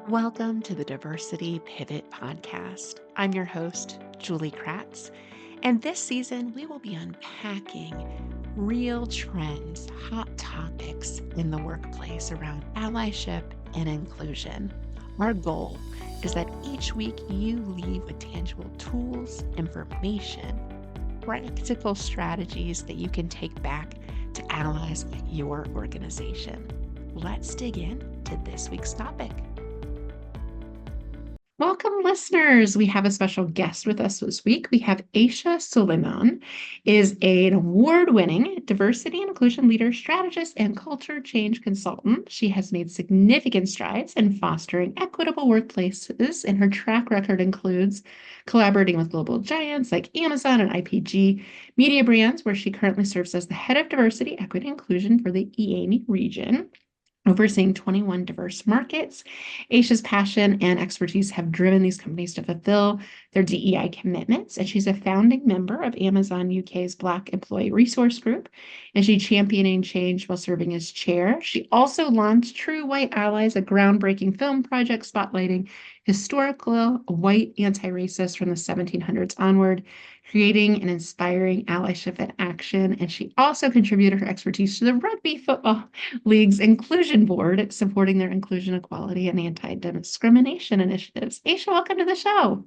Welcome to the Diversity Pivot Podcast. I'm your host, Julie Kratz, and this season we will be unpacking real trends, hot topics in the workplace around allyship and inclusion. Our goal is that each week you leave with tangible tools, information, practical strategies that you can take back to allies at your organization. Let's dig in to this week's topic. Welcome, listeners. We have a special guest with us this week. We have Aisha Suleiman, is an award-winning diversity and inclusion leader, strategist, and culture change consultant. She has made significant strides in fostering equitable workplaces, and her track record includes collaborating with global giants like Amazon and IPG media brands, where she currently serves as the head of diversity, equity, and inclusion for the EAME region, overseeing 21 diverse markets. Aisha's passion and expertise have driven these companies to fulfill their DEI commitments, and she's a founding member of Amazon UK's Black Employee Resource Group, and she's championing change while serving as chair. She also launched True White Allies, a groundbreaking film project spotlighting historical white anti-racists from the 1700s onward, creating and inspiring allyship in action. And she also contributed her expertise to the Rugby Football League's Inclusion Board, supporting their inclusion, equality, and anti-discrimination initiatives. Aisha, welcome to the show.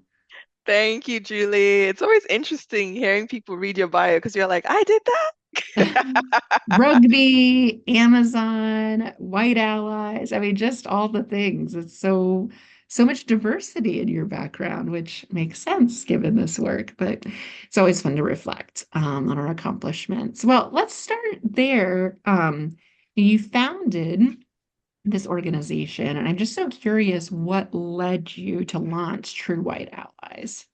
Thank you, Julie. It's always interesting hearing people read your bio because you're like, I did that. Rugby, Amazon, white allies. I mean, just all the things. It's so much diversity in your background, which makes sense given this work, but it's always fun to reflect on our accomplishments. Well, let's start there. You founded this organization, and I'm just so curious what led you to launch True White Allies.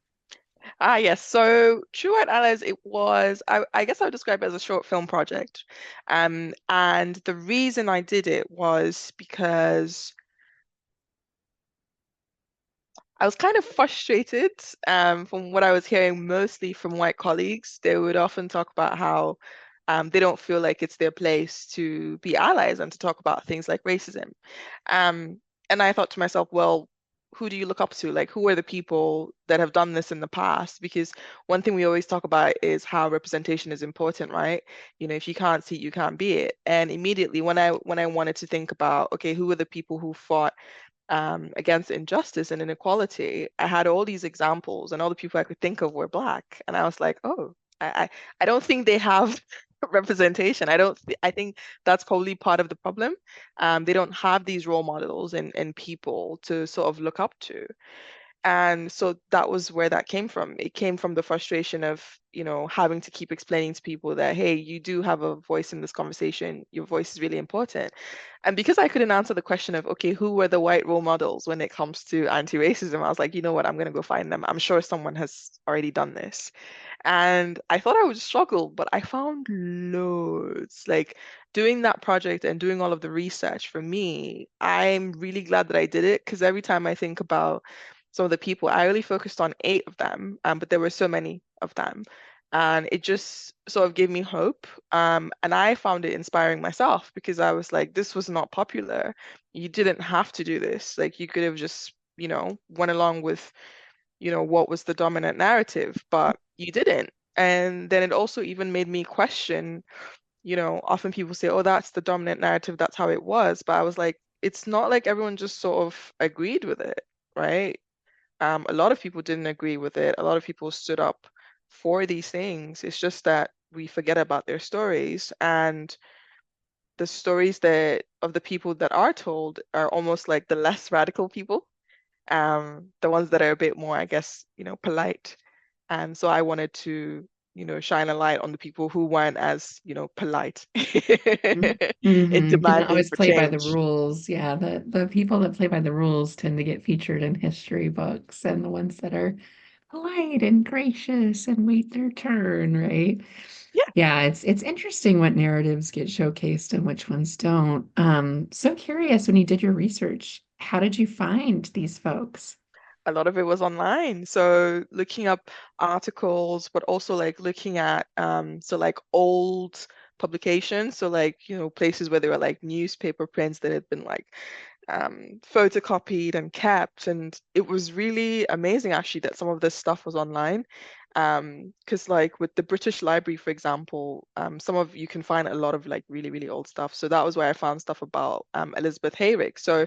Yes. So True White Allies, I guess I would describe it as a short film project. And the reason I did it was because I was kind of frustrated from what I was hearing mostly from white colleagues. They would often talk about how they don't feel like it's their place to be allies and to talk about things like racism. Um, and I thought to myself, well, who do you look up to? Like, who are the people that have done this in the past? Because one thing we always talk about is how representation is important, right? You know, if you can't see it, you can't be it. And immediately when I wanted to think about, okay, who are the people who fought against injustice and inequality, I had all these examples, and all the people I could think of were Black. And I was like, oh, I don't think they have representation. I think that's probably part of the problem. They don't have these role models and people to sort of look up to. And so that was where that came from. It came from the frustration of, having to keep explaining to people that, hey, you do have a voice in this conversation. Your voice is really important. And because I couldn't answer the question of, okay, who were the white role models when it comes to anti-racism, I was like, you know what, I'm going to go find them. I'm sure someone has already done this. And I thought I would struggle, but I found loads. Like doing that project and doing all of the research for me, I'm really glad that I did it because every time I think about some of the people, I really focused on 8 of them, but there were so many of them. And it just sort of gave me hope. And I found it inspiring myself because I was like, this was not popular. You didn't have to do this. Like you could have just, went along with, what was the dominant narrative, but you didn't. And then it also even made me question, often people say, oh, that's the dominant narrative, that's how it was. But I was like, it's not like everyone just sort of agreed with it, right? A lot of people didn't agree with it. A lot of people stood up for these things. It's just that we forget about their stories, and the stories that of the people that are told are almost like the less radical people, the ones that are a bit more, I guess, polite. And so I wanted to, shine a light on the people who weren't as, polite in Mm-hmm. Didn't demanding always for play by the change. rules. Yeah, the people that play by the rules tend to get featured in history books, and the ones that are polite and gracious and wait their turn, right? Yeah. Yeah, it's interesting what narratives get showcased and which ones don't. So curious when you did your research, how did you find these folks? A lot of it was online. So looking up articles, but also like looking at so like old publications. So like, places where there were like newspaper prints that had been like photocopied and kept. And it was really amazing actually that some of this stuff was online. Because like with the British Library, for example, some of you can find a lot of like really, really old stuff. So that was where I found stuff about Elizabeth Hayrick. So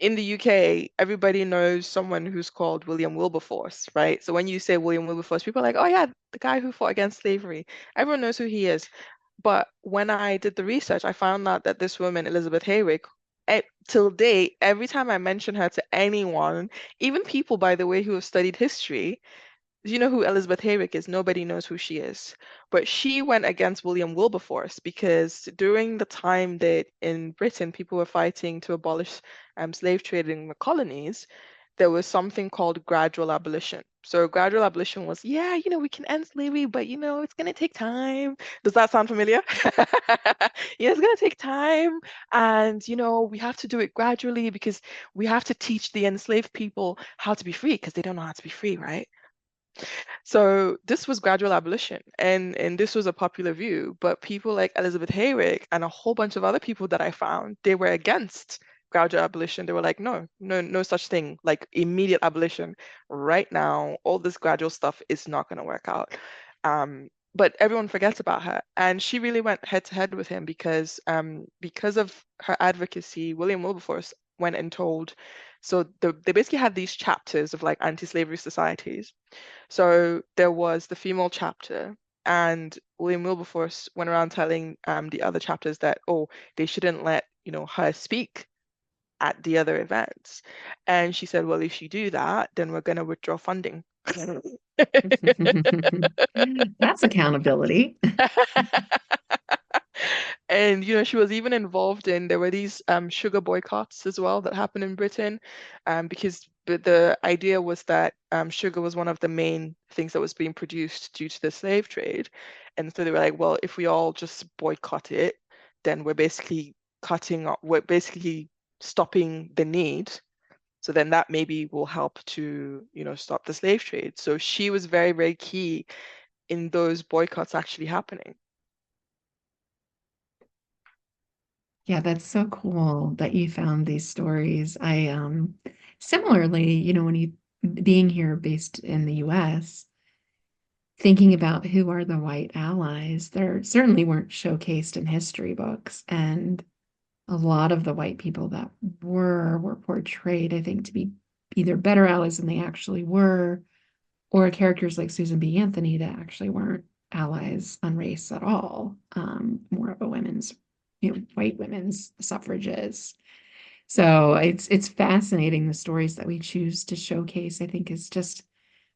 in the UK, everybody knows someone who's called William Wilberforce, right? So when you say William Wilberforce, people are like, oh yeah, the guy who fought against slavery. Everyone knows who he is. But when I did the research, I found out that this woman, Elizabeth Hayrick, till date, every time I mention her to anyone, even people, by the way, who have studied history, you know who Elizabeth Hayrick is? Nobody knows who she is. But she went against William Wilberforce because during the time that in Britain people were fighting to abolish slave trade in the colonies, there was something called gradual abolition. So gradual abolition was, yeah, we can end slavery, but it's going to take time. Does that sound familiar? Yeah, it's going to take time. And, we have to do it gradually because we have to teach the enslaved people how to be free because they don't know how to be free, right? So this was gradual abolition, and this was a popular view. But people like Elizabeth Hayrick and a whole bunch of other people that I found, they were against gradual abolition. They were like, no, no, no such thing. Like immediate abolition right now. All this gradual stuff is not going to work out. But everyone forgets about her, and she really went head to head with him because of her advocacy. William Wilberforce went and told. So they basically had these chapters of like anti-slavery societies. So there was the female chapter, and William Wilberforce went around telling the other chapters that, oh, they shouldn't let, her speak at the other events. And she said, well, if you do that, then we're going to withdraw funding. That's accountability. And she was even involved in there were these sugar boycotts as well that happened in Britain, because the idea was that sugar was one of the main things that was being produced due to the slave trade, and so they were like, well, if we all just boycott it, then we're basically stopping the need. So then that maybe will help to stop the slave trade. So she was very, very key in those boycotts actually happening. Yeah, that's so cool that you found these stories. I similarly, when you being here based in the US, thinking about who are the white allies, there certainly weren't showcased in history books. And a lot of the white people that were portrayed, I think, to be either better allies than they actually were, or characters like Susan B. Anthony that actually weren't allies on race at all, more of a white women's suffrages. So it's fascinating the stories that we choose to showcase, I think is just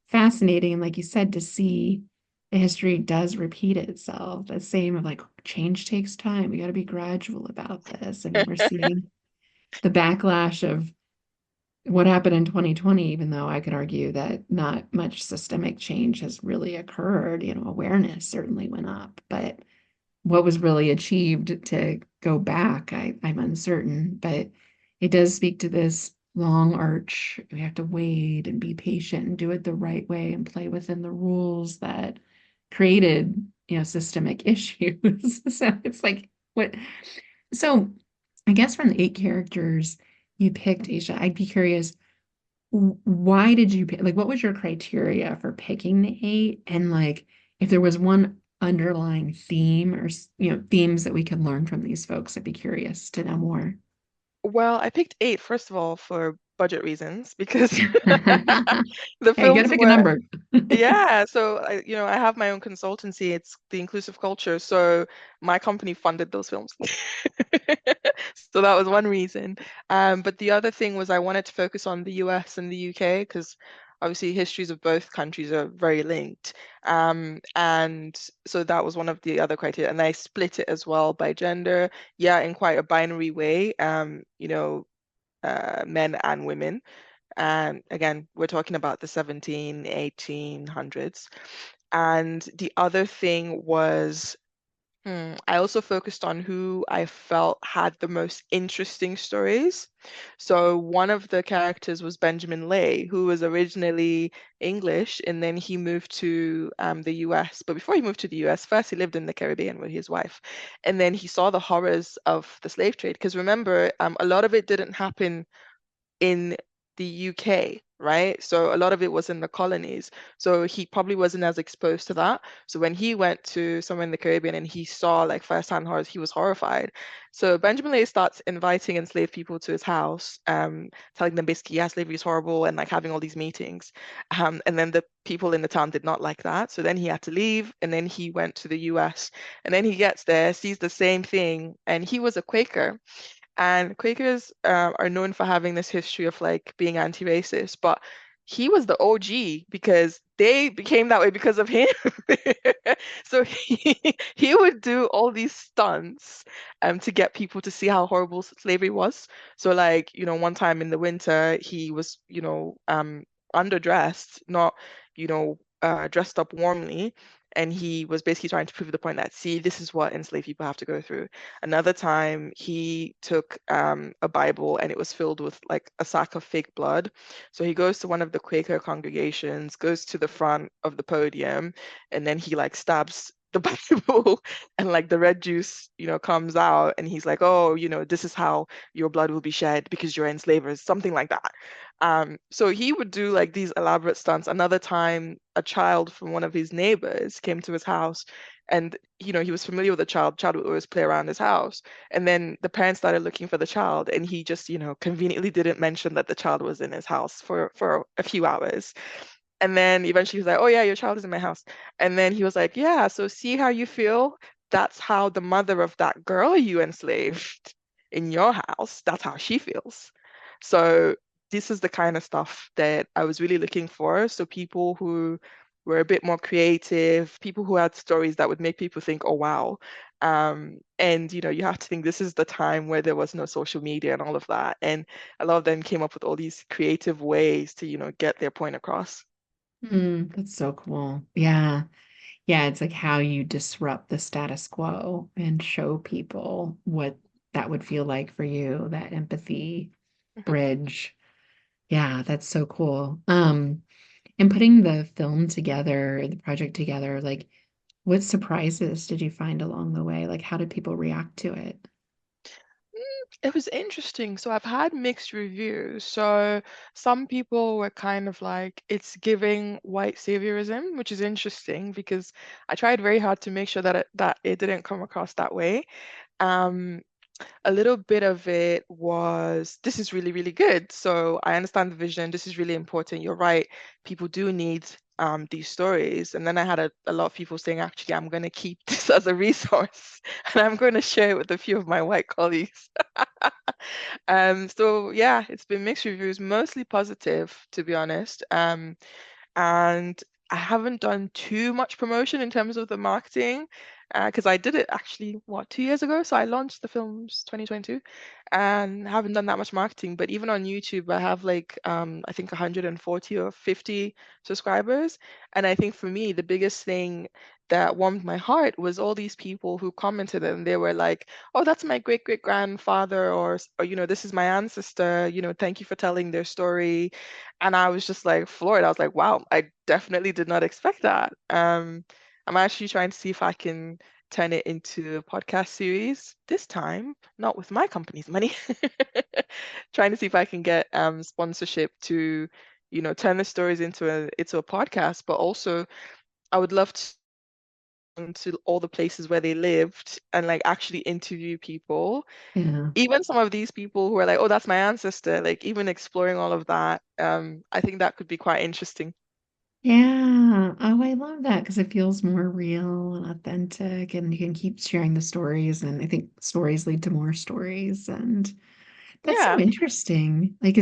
fascinating. And like you said, to see the history does repeat itself. The same of like change takes time. We got to be gradual about this. I mean, we're seeing the backlash of what happened in 2020, even though I could argue that not much systemic change has really occurred, awareness certainly went up, but what was really achieved to go back, I'm uncertain, but it does speak to this long arch. We have to wait and be patient and do it the right way and play within the rules that created, systemic issues. So it's like, what? So I guess from the eight characters you picked, Aisha, I'd be curious, why did you pick, like, what was your criteria for picking the eight? And like, if there was one underlying theme or, themes that we could learn from these folks, I'd be curious to know more. Well, I picked eight, first of all, for budget reasons because the Hey, you gotta films pick a were, number. yeah. So I have my own consultancy. It's the inclusive culture. So my company funded those films. So that was one reason. But the other thing was I wanted to focus on the US and the UK because obviously histories of both countries are very linked. And so that was one of the other criteria. And I split it as well by gender, yeah, in quite a binary way. Men and women. And again, we're talking about the 1800s. And the other thing was I also focused on who I felt had the most interesting stories. So one of the characters was Benjamin Lay, who was originally English, and then he moved to the US. But before he moved to the US, first he lived in the Caribbean with his wife, and then he saw the horrors of the slave trade. Because remember, a lot of it didn't happen in the UK, right? So a lot of it was in the colonies. So he probably wasn't as exposed to that. So when he went to somewhere in the Caribbean and he saw like firsthand horrors, he was horrified. So Benjamin Lay starts inviting enslaved people to his house, telling them basically, yeah, slavery is horrible and like having all these meetings. And then the people in the town did not like that. So then he had to leave and then he went to the US. And then he gets there, sees the same thing, and he was a Quaker. And Quakers are known for having this history of like being anti-racist, but he was the OG because they became that way because of him. So he would do all these stunts to get people to see how horrible slavery was. So like, one time in the winter, he was, underdressed, not, dressed up warmly. And he was basically trying to prove the point that, see, this is what enslaved people have to go through. Another time, he took a Bible and it was filled with like a sack of fake blood. So he goes to one of the Quaker congregations, goes to the front of the podium, and then he like stabs the Bible and like the red juice, comes out. And he's like, oh, this is how your blood will be shed because you're enslavers, something like that. So he would do like these elaborate stunts. Another time, a child from one of his neighbors came to his house and he was familiar with the child. Child would always play around his house. And then the parents started looking for the child, and he just, conveniently didn't mention that the child was in his house for a few hours. And then eventually he was like, oh yeah, your child is in my house. And then he was like, yeah, so see how you feel? That's how the mother of that girl you enslaved in your house, that's how she feels. So this is the kind of stuff that I was really looking for. So people who were a bit more creative, people who had stories that would make people think, oh wow. And you have to think this is the time where there was no social media and all of that. And a lot of them came up with all these creative ways to, get their point across. That's so cool. Yeah. Yeah, it's like how you disrupt the status quo and show people what that would feel like for you, that empathy bridge. Yeah, that's so cool. And putting the film together, the project together, like what surprises did you find along the way? Like how did people react to it? It was interesting. So I've had mixed reviews. So some people were kind of like, it's giving white saviorism, which is interesting because I tried very hard to make sure that it didn't come across that way. Um, a little bit of it was, this is really, really good. So I understand the vision. This is really important. You're right. People do need these stories. And then I had a lot of people saying, actually, I'm going to keep this as a resource and I'm going to share it with a few of my white colleagues. So yeah, it's been mixed reviews, mostly positive, to be honest. And I haven't done too much promotion in terms of the marketing because I did it actually, what, 2 years ago? So I launched the films 2022 and haven't done that much marketing. But even on YouTube, I have like, I think 140 or 50 subscribers. And I think for me, the biggest thing that warmed my heart was all these people who commented and they were like, oh, that's my great great grandfather, or, this is my ancestor, thank you for telling their story. And I was just like floored. I was like, wow, I definitely did not expect that. I'm actually trying to see if I can turn it into a podcast series this time, not with my company's money. Trying to see if I can get sponsorship to, turn the stories into a podcast, but also I would love to all the places where they lived and like actually interview people, Yeah. even some of these people who are like, oh, that's my ancestor, like even exploring all of that. I think that could be quite interesting. Yeah. Oh, I love that because it feels more real and authentic, and you can keep sharing the stories. And I think stories lead to more stories. And that's so Yeah. interesting. Like,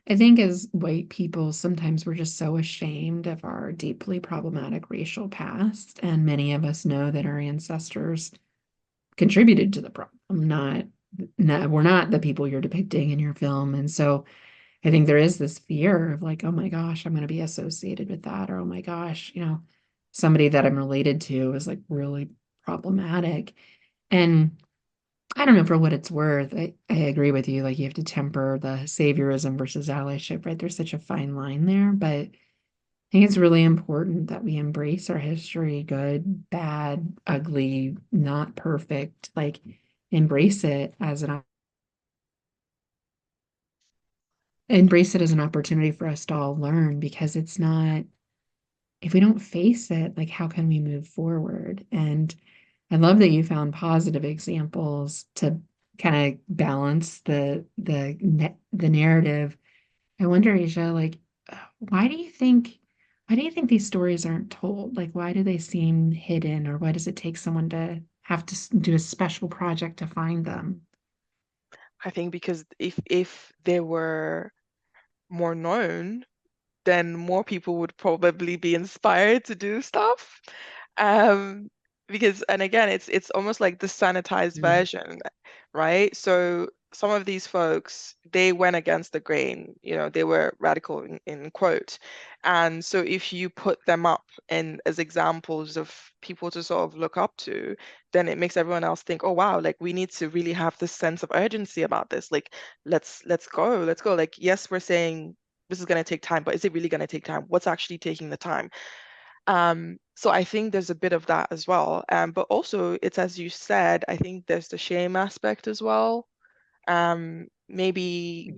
I think as white people, sometimes we're just so ashamed of our deeply problematic racial past. And many of us know that our ancestors contributed to the problem, not we're not the people you're depicting in your film. And so I think there is this fear of like, oh my gosh, I'm going to be associated with that, or oh my gosh, somebody that I'm related to is like really problematic. And I don't know, for what it's worth, I agree with you. Like, you have to temper the saviorism versus allyship, right? There's such a fine line there, but I think it's really important that we embrace our history, good, bad, ugly, not perfect. Like, embrace it as an embrace it as an opportunity for us to all learn, because it's not, if we don't face it, like, how can we move forward? And I love that you found positive examples to kind of balance the narrative. I wonder, Asia, like, why do you think why do you think these stories aren't told? Like, why do they seem hidden, or why does it take someone to have to do a special project to find them? I think because if they were more known, then more people would probably be inspired to do stuff. Um, because, and again, it's almost like the sanitized Mm. version, right? So some of these folks, they went against the grain, they were radical in quote. And so if you put them up in as examples of people to sort of look up to, then it makes everyone else think, oh wow, like we need to really have this sense of urgency about this. Like let's go, let's go. Like yes, we're saying this is going to take time, but is it really going to take time? What's actually taking the time? So I think there's a bit of that as well. But also it's as you said, I think there's the shame aspect as well. Maybe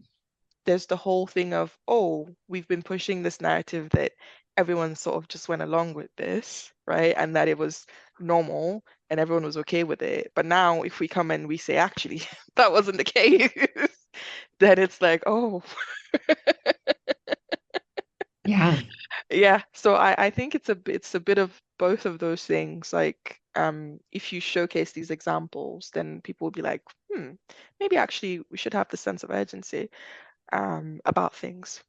there's the whole thing of, oh, we've been pushing this narrative that everyone sort of just went along with this, right? And that it was normal and everyone was okay with it. But now if we come and we say, actually, that wasn't the case, then it's like, oh, Yeah. yeah. So I think it's a bit of both of those things. Like, if you showcase these examples, then people will be like, maybe actually we should have the sense of urgency about things.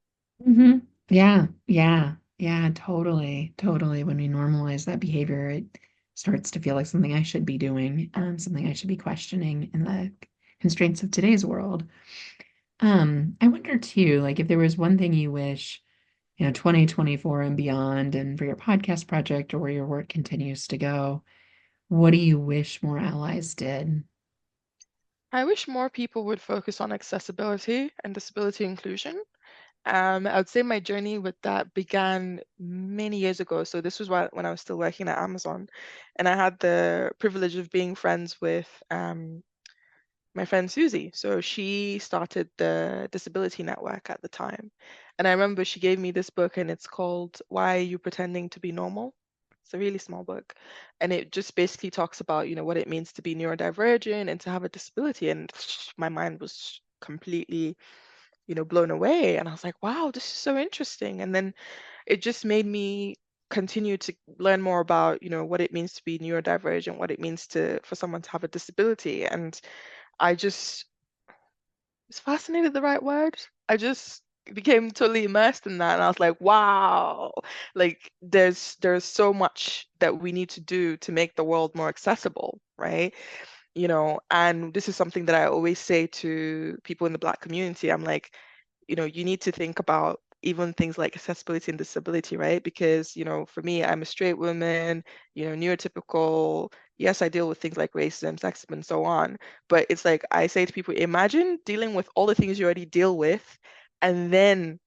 Hmm. Yeah, yeah, yeah, totally, totally. When we normalize that behavior, it starts to feel like something I should be doing, something I should be questioning in the constraints of today's world. I wonder too, like, if there was one thing you wish, 2024 and beyond, and for your podcast project or where your work continues to go, what do you wish more allies did? I wish more people would focus on accessibility and disability inclusion. I would say my journey with that began many years ago. So this was when I was still working at Amazon, and I had the privilege of being friends with my friend Susie. So she started the Disability Network at the time. And I remember she gave me this book, and it's called Why Are You Pretending to Be Normal? It's a really small book. And it just basically talks about, what it means to be neurodivergent and to have a disability. And my mind was completely, blown away. And I was like, wow, this is so interesting. And then it just made me continue to learn more about, what it means to be neurodivergent, what it means to for someone to have a disability. And I just is fascinated the right word? I just became totally immersed in that, and I was like, wow, like there's so much that we need to do to make the world more accessible, right? And this is something that I always say to people in the Black community. I'm like, you need to think about even things like accessibility and disability, right? Because, for me, I'm a straight woman, neurotypical. Yes, I deal with things like racism, sexism, and so on. But it's like I say to people, imagine dealing with all the things you already deal with and then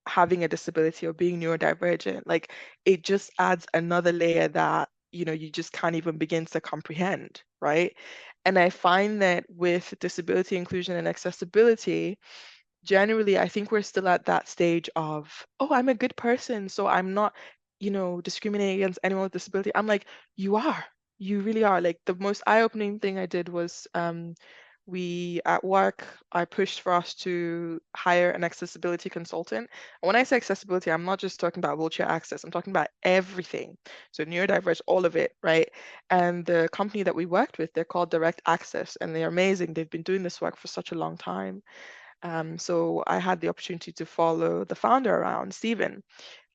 having a disability or being neurodivergent. Like it just adds another layer that, you just can't even begin to comprehend, right? And I find that with disability inclusion and accessibility, generally, I think we're still at that stage of, oh, I'm a good person, so I'm not, discriminating against anyone with disability. I'm like, you are. You really are. Like the most eye-opening thing I did was we at work, I pushed for us to hire an accessibility consultant. And when I say accessibility, I'm not just talking about wheelchair access, I'm talking about everything. So neurodiverse, all of it, right? And the company that we worked with, they're called Direct Access, and they're amazing. They've been doing this work for such a long time. So I had the opportunity to follow the founder around, Stephen,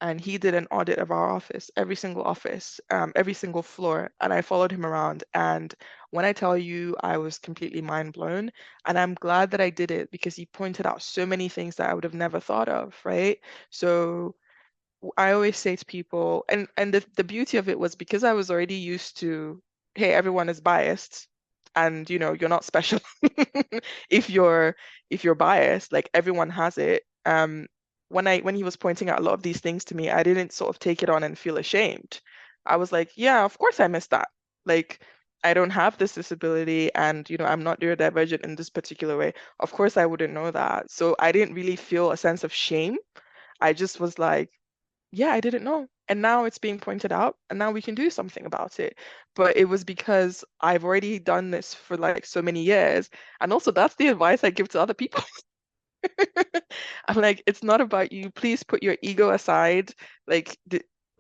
and he did an audit of our office, every single floor, and I followed him around. And when I tell you, I was completely mind blown, and I'm glad that I did it because he pointed out so many things that I would have never thought of, right? So I always say to people, and the beauty of it was because I was already used to hey, everyone is biased and you're not special if you're if you're biased, like everyone has it. When he was pointing out a lot of these things to me, I didn't sort of take it on and feel ashamed. I was like, yeah, of course I missed that. Like, I don't have this disability and I'm not neurodivergent in this particular way. Of course I wouldn't know that. So I didn't really feel a sense of shame. I just was like, yeah, I didn't know. And now it's being pointed out, and now we can do something about it. But it was because I've already done this for like so many years. And also, that's the advice I give to other people. I'm like, it's not about you. Please put your ego aside. Like,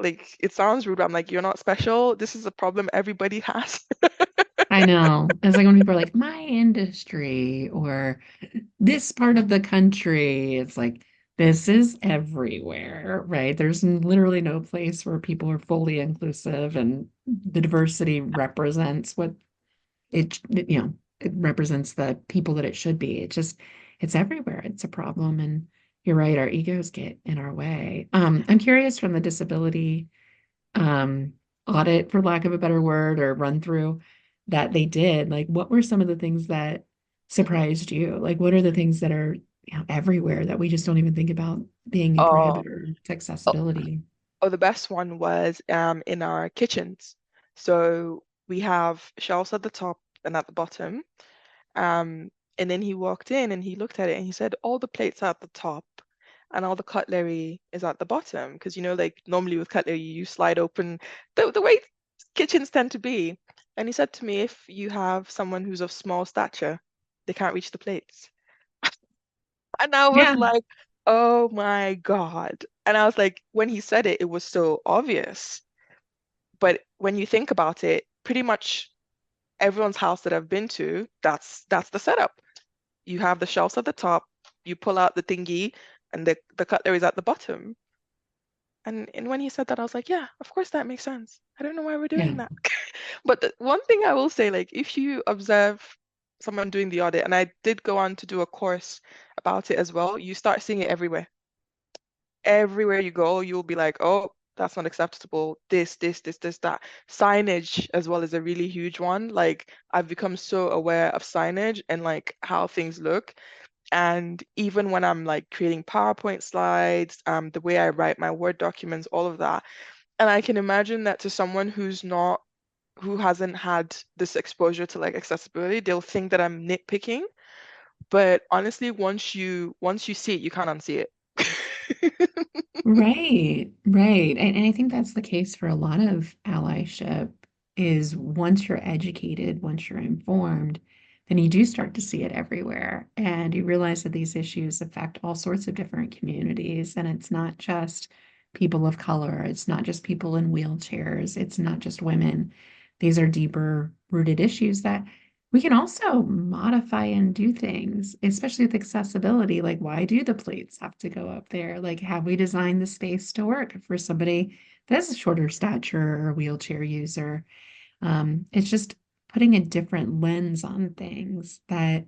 like it sounds rude, but I'm like, you're not special. This is a problem everybody has. I know. It's like when people are like, my industry or this part of the country, it's like, this is everywhere, right? There's literally no place where people are fully inclusive and the diversity represents what it represents the people that it should be. It's everywhere. It's a problem. And you're right, our egos get in our way. I'm curious from the disability um, audit, for lack of a better word, or run through that they did, like what were some of the things that surprised you? Like what are the things that are, everywhere that we just don't even think about being a Oh, prohibitor to oh, accessibility? oh, the best one was in our kitchens. So we have shelves at the top and at the bottom. Um, and then he walked in and he looked at it and he said, all the plates are at the top and all the cutlery is at the bottom. Because, like normally with cutlery, you slide open the way kitchens tend to be. And he said to me, if you have someone who's of small stature, they can't reach the plates. And I was Yeah, like, oh my God. And I was like, when he said it, it was so obvious. But when you think about it, pretty much everyone's house that I've been to, that's the setup. You have the shelves at the top, you pull out the thingy, and the cutlery is at the bottom. And when he said that, I was like, yeah, of course that makes sense. I don't know why we're yeah, doing that. But the one thing I will say, like, if you observe someone doing the audit, and I did go on to do a course about it as well, you start seeing it everywhere. Everywhere you go, you'll be like, oh, that's not acceptable. This, that. Signage as well is a really huge one. Like, I've become so aware of signage and like how things look. And even when I'm like creating PowerPoint slides, the way I write my Word documents, all of that. And I can imagine that to someone who hasn't had this exposure to like accessibility, they'll think that I'm nitpicking. But honestly, once you see it, you can't unsee it. right, right. And I think that's the case for a lot of allyship is once you're educated, once you're informed, then you do start to see it everywhere. And you realize that these issues affect all sorts of different communities. And it's not just people of color, it's not just people in wheelchairs, it's not just women. These are deeper rooted issues that we can also modify and do things, especially with accessibility. Like, why do the plates have to go up there? Like, have we designed the space to work for somebody that's a shorter stature or a wheelchair user? It's just putting a different lens on things that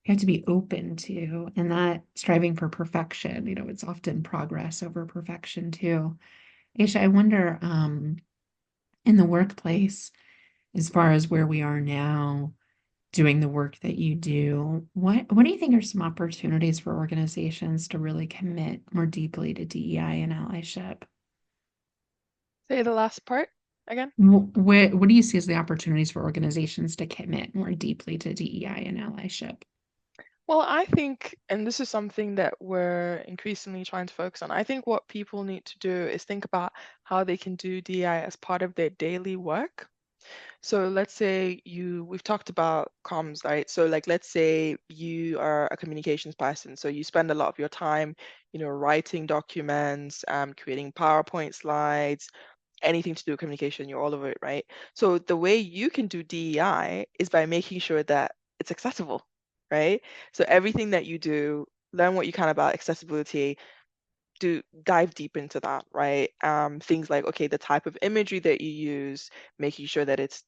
you have to be open to, and not striving for perfection. It's often progress over perfection too. Aisha, I wonder, in the workplace, as far as where we are now doing the work that you do, what do you think are some opportunities for organizations to really commit more deeply to DEI and allyship? Say the last part again. What do you see as the opportunities for organizations to commit more deeply to DEI and allyship? Well, I think, and this is something that we're increasingly trying to focus on, I think what people need to do is think about how they can do DI as part of their daily work. So let's say we've talked about comms, right? So like, let's say you are a communications person. So you spend a lot of your time, writing documents, creating PowerPoint slides, anything to do with communication, you're all over it, right? So the way you can do DEI is by making sure that it's accessible, right? So everything that you do, learn what you can about accessibility, do dive deep into that, right? Things like, okay, the type of imagery that you use, making sure that it's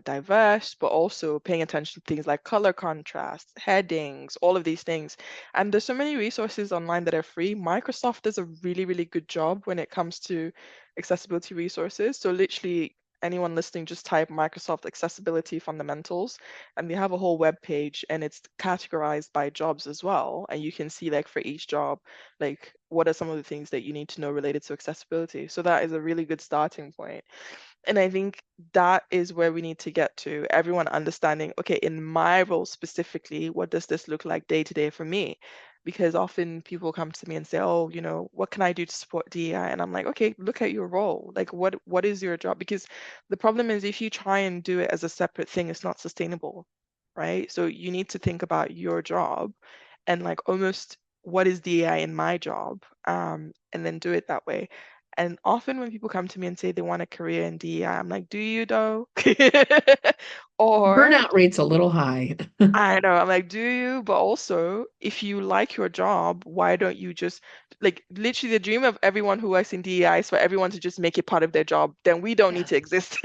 diverse, but also paying attention to things like color contrast, headings, all of these things. And there's so many resources online that are free. Microsoft does a really, really good job when it comes to accessibility resources. So literally, anyone listening, just type Microsoft Accessibility Fundamentals, and they have a whole web page, and it's categorized by jobs as well. And you can see like for each job, like what are some of the things that you need to know related to accessibility. So that is a really good starting point. And I think that is where we need to get to, everyone understanding, okay, in my role specifically, what does this look like day to day for me? Because often people come to me and say, oh, what can I do to support DEI? And I'm like, okay, look at your role. Like, what is your job? Because the problem is if you try and do it as a separate thing, it's not sustainable, right? So you need to think about your job and like almost what is DEI in my job, and then do it that way. And often when people come to me and say they want a career in DEI, I'm like, do you though? Or Burnout rate's a little high. I know, I'm like, do you? But also, if you like your job, why don't you just like literally the dream of everyone who works in DEI is for everyone to just make it part of their job. Then we don't need to Yes. exist.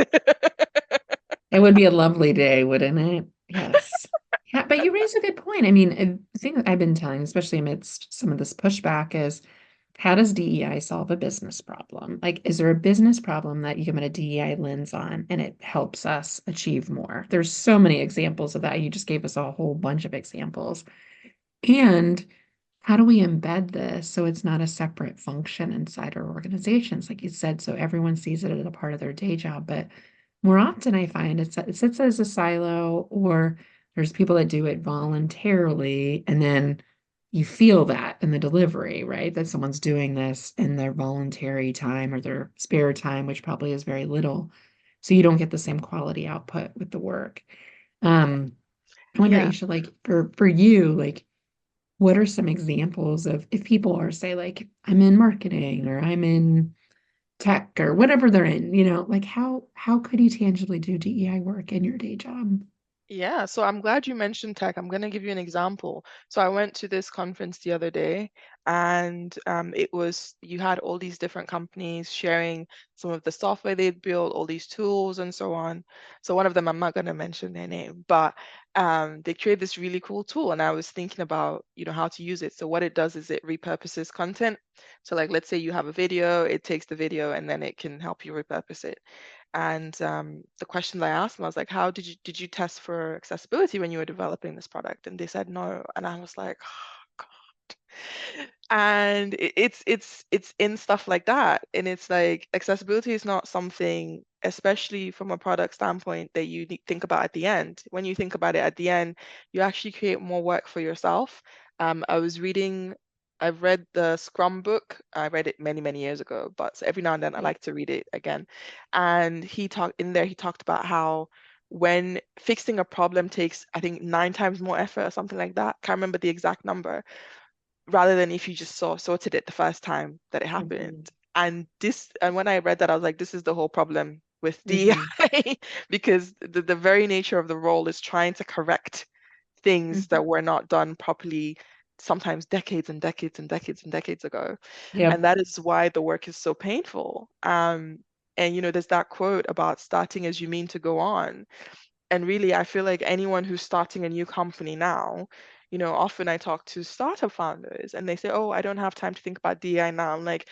It would be a lovely day, wouldn't it? Yes. Yeah, but you raise a good point. I mean, the thing that I've been telling, especially amidst some of this pushback, is how does DEI solve a business problem? Like, is there a business problem that you can put a DEI lens on and it helps us achieve more? There's so many examples of that. You just gave us a whole bunch of examples. And how do we embed this so it's not a separate function inside our organizations, like you said, so everyone sees it as a part of their day job? But more often I find it sits as a silo, or there's people that do it voluntarily, and then you feel that in the delivery, right? That someone's doing this in their voluntary time or their spare time, which probably is very little. So you don't get the same quality output with the work. I wonder, Yeah. Aisha, like for you, like what are some examples of if people are, say, like, I'm in marketing or I'm in tech or whatever they're in, like how could you tangibly do DEI work in your day job? Yeah, so I'm glad you mentioned tech. I'm going to give you an example. So I went to this conference the other day, and you had all these different companies sharing some of the software they'd built, all these tools, and so on. So one of them, I'm not going to mention their name, but they created this really cool tool, and I was thinking about, how to use it. So what it does is it repurposes content. So like, let's say you have a video, it takes the video, and then it can help you repurpose it. And the question that I asked them, I was like, "How did you test for accessibility when you were developing this product?" And they said no. And I was like, "Oh, and it's in stuff like that, and it's like accessibility is not something, especially from a product standpoint, that you think about at the end. When you think about it at the end, you actually create more work for yourself. I've read the Scrum book. I read it many many years ago, but every now and then I Yeah. like to read it again. And he talked about how when fixing a problem takes, I think, 9 times more effort or something like that. Can't remember the exact number, rather than if you just sorted it the first time that it happened. Mhm. And when I read that, I was like, this is the whole problem with Mhm. DEI because the very nature of the role is trying to correct things that Mhm. were not done properly, sometimes decades and decades and decades and decades ago. And Yep. that is why the work is so painful. And there's that quote about starting as you mean to go on. And really, I feel like anyone who's starting a new company now, often I talk to startup founders and they say, oh, I don't have time to think about DI now. I'm like,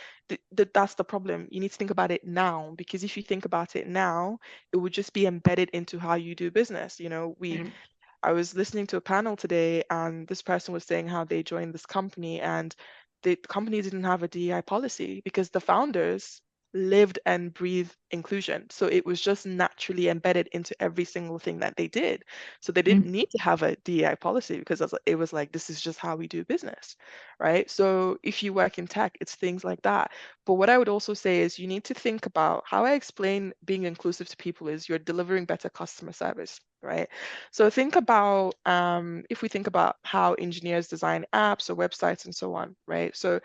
that's the problem. You need to think about it now, because if you think about it now, it would just be embedded into how you do business. Right. I was listening to a panel today, and this person was saying how they joined this company, and the company didn't have a DEI policy because the founders lived and breathed inclusion. So it was just naturally embedded into every single thing that they did. So they Right. didn't need to have a DEI policy because it was like, this is just how we do business, right? So if you work in tech, it's things like that. But what I would also say is you need to think about how I explain being inclusive to people is you're delivering better customer service, right? So think about if we think about how engineers design apps or websites and so on, right? So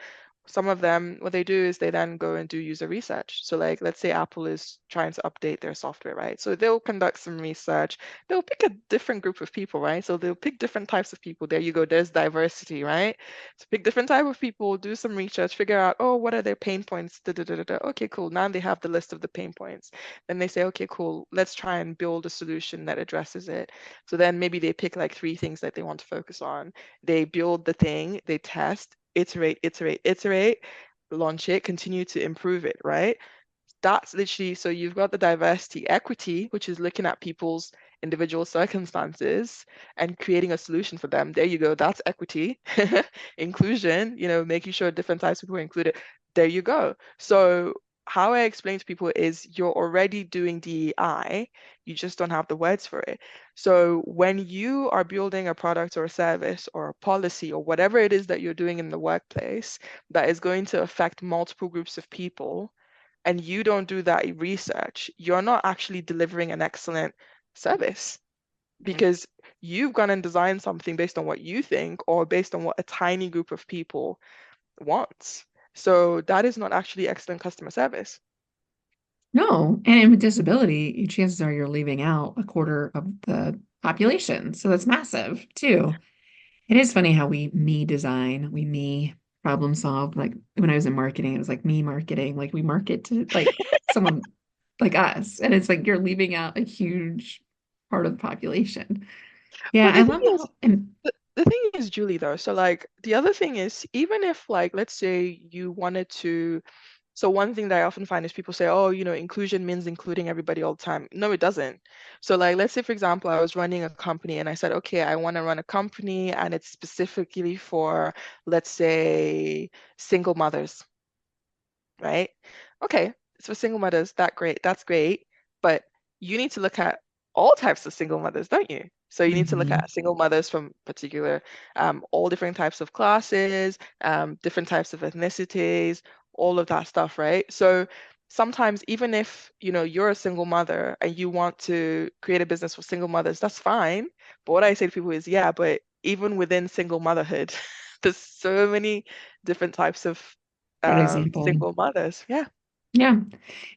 some of them, what they do is they then go and do user research. So like, let's say Apple is trying to update their software, right? So they'll conduct some research. They'll pick a different group of people, right? So they'll pick different types of people. There you go. There's diversity, right? So pick different type of people, do some research, figure out, oh, what are their pain points? Da, da, da, da, da. Okay, cool. Now they have the list of the pain points. Then they say, okay, cool. Let's try and build a solution that addresses it. So then maybe they pick like 3 things that they want to focus on. They build the thing, they test, iterate, iterate, iterate, launch it, continue to improve it, right? that's literally, so you've got the diversity equity, which is looking at people's individual circumstances and creating a solution for them. There you go. That's equity. Inclusion, making sure different types of people are included. There you go. So how I explain to people is you're already doing DEI, you just don't have the words for it. So when you are building a product or a service or a policy or whatever it is that you're doing in the workplace that is going to affect multiple groups of people, and you don't do that research, you're not actually delivering an excellent service because you've gone and designed something based on what you think or based on what a tiny group of people wants. So that is not actually excellent customer service. No, and with disability, chances are you're leaving out a quarter of the population. So that's massive too. It is funny how we design, we problem solve. Like when I was in marketing, it was like me marketing. Like we market to like someone like us. And it's like you're leaving out a huge part of the population. Yeah, But I the thing love the is, whole and the thing is, Julie, though, so like the other thing is, even if like, let's say you wanted to, so one thing that I often find is people say, oh, inclusion means including everybody all the time. No, it doesn't. So like, let's say, for example, I was running a company and I said, okay, I want to run a company and it's specifically for, let's say, single mothers, right? Okay, so single mothers, that's great, but you need to look at all types of single mothers, don't you? So you need to look Mhm. at single mothers from particular, all different types of classes, different types of ethnicities, all of that stuff, right? So sometimes even if you're a single mother and you want to create a business for single mothers, that's fine. But what I say to people is, yeah, but even within single motherhood, there's so many different types of Good example. single mothers. Yeah. Yeah.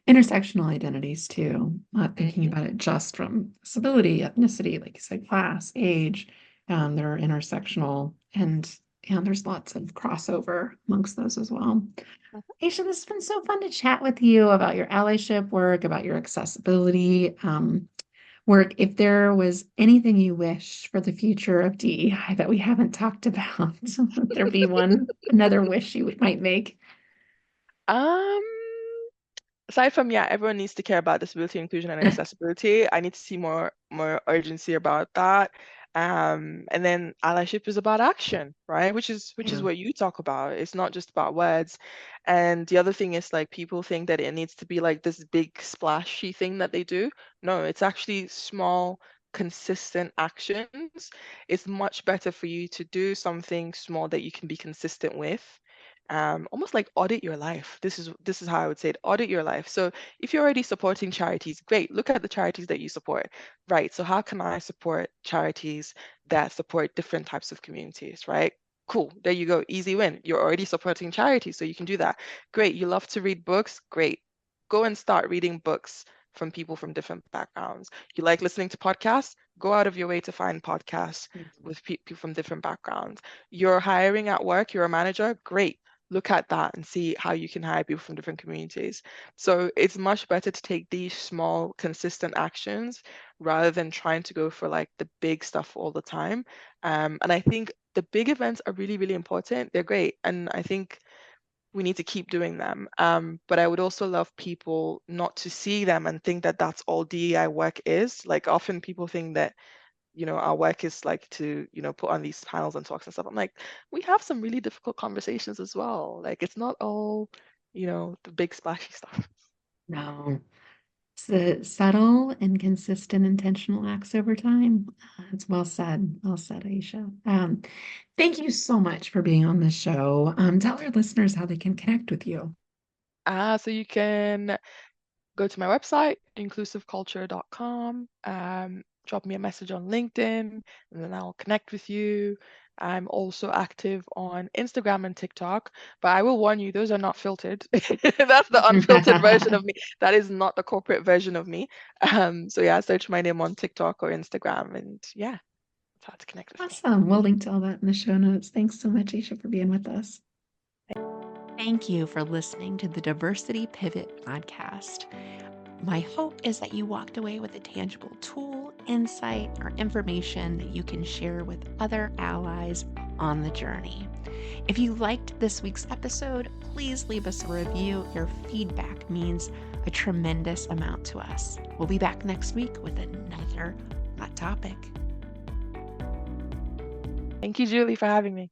Intersectional identities too, not thinking Hmm. about it just from disability, ethnicity, like you said, class, age. They're intersectional and there's lots of crossover amongst those as well. Aisha, this has been so fun to chat with you about your allyship work, about your accessibility work. If there was anything you wish for the future of DEI that we haven't talked about, would there be another wish you might make? Um, Aside from, yeah, everyone needs to care about disability inclusion and accessibility. I need to see more urgency about that. And then allyship is about action, right? Which is Yeah, what you talk about. It's not just about words. And the other thing is like people think that it needs to be like this big splashy thing that they do. No, it's actually small, consistent actions. It's much better for you to do something small that you can be consistent with, almost like audit your life. This is how I would say it. Audit your life. So if you're already supporting charities, great. Look at the charities that you support. Right. So how can I support charities that support different types of communities? Right. Cool. There you go. Easy win. You're already supporting charities, so you can do that. Great. You love to read books. Great. Go and start reading books from people from different backgrounds. You like listening to podcasts? Go out of your way to find podcasts with people from different backgrounds. You're hiring at work, you're a manager? Great, look at that and see how you can hire people from different communities. So it's much better to take these small, consistent actions rather than trying to go for like the big stuff all the time. And I think the big events are really, really important. They're great. And I think we need to keep doing them. But I would also love people not to see them and think that that's all DEI work is. Like often people think that our work is like to, put on these panels and talks and stuff. I'm like, we have some really difficult conversations as well. Like it's not all, the big splashy stuff. no. It's the subtle and consistent intentional acts over time. It's well said. Well said, Aisha. Thank you so much for being on this show. Tell our listeners how they can connect with you. So you can go to my website, inclusiveculture.com, drop me a message on LinkedIn, and then I'll connect with you. I'm also active on Instagram and TikTok, but I will warn you, those are not filtered. That's the unfiltered version of me. That is not the corporate version of me. So yeah, search my name on TikTok or Instagram, and yeah, that's how to connect with me. Awesome. We'll link to all that in the show notes. Thanks so much, Aisha, for being with us. Thank you for listening to the Diversity Pivot podcast. My hope is that you walked away with a tangible tool, insight, or information that you can share with other allies on the journey. If you liked this week's episode, please leave us a review. Your feedback means a tremendous amount to us. We'll be back next week with another hot topic. Thank you, Julie, for having me.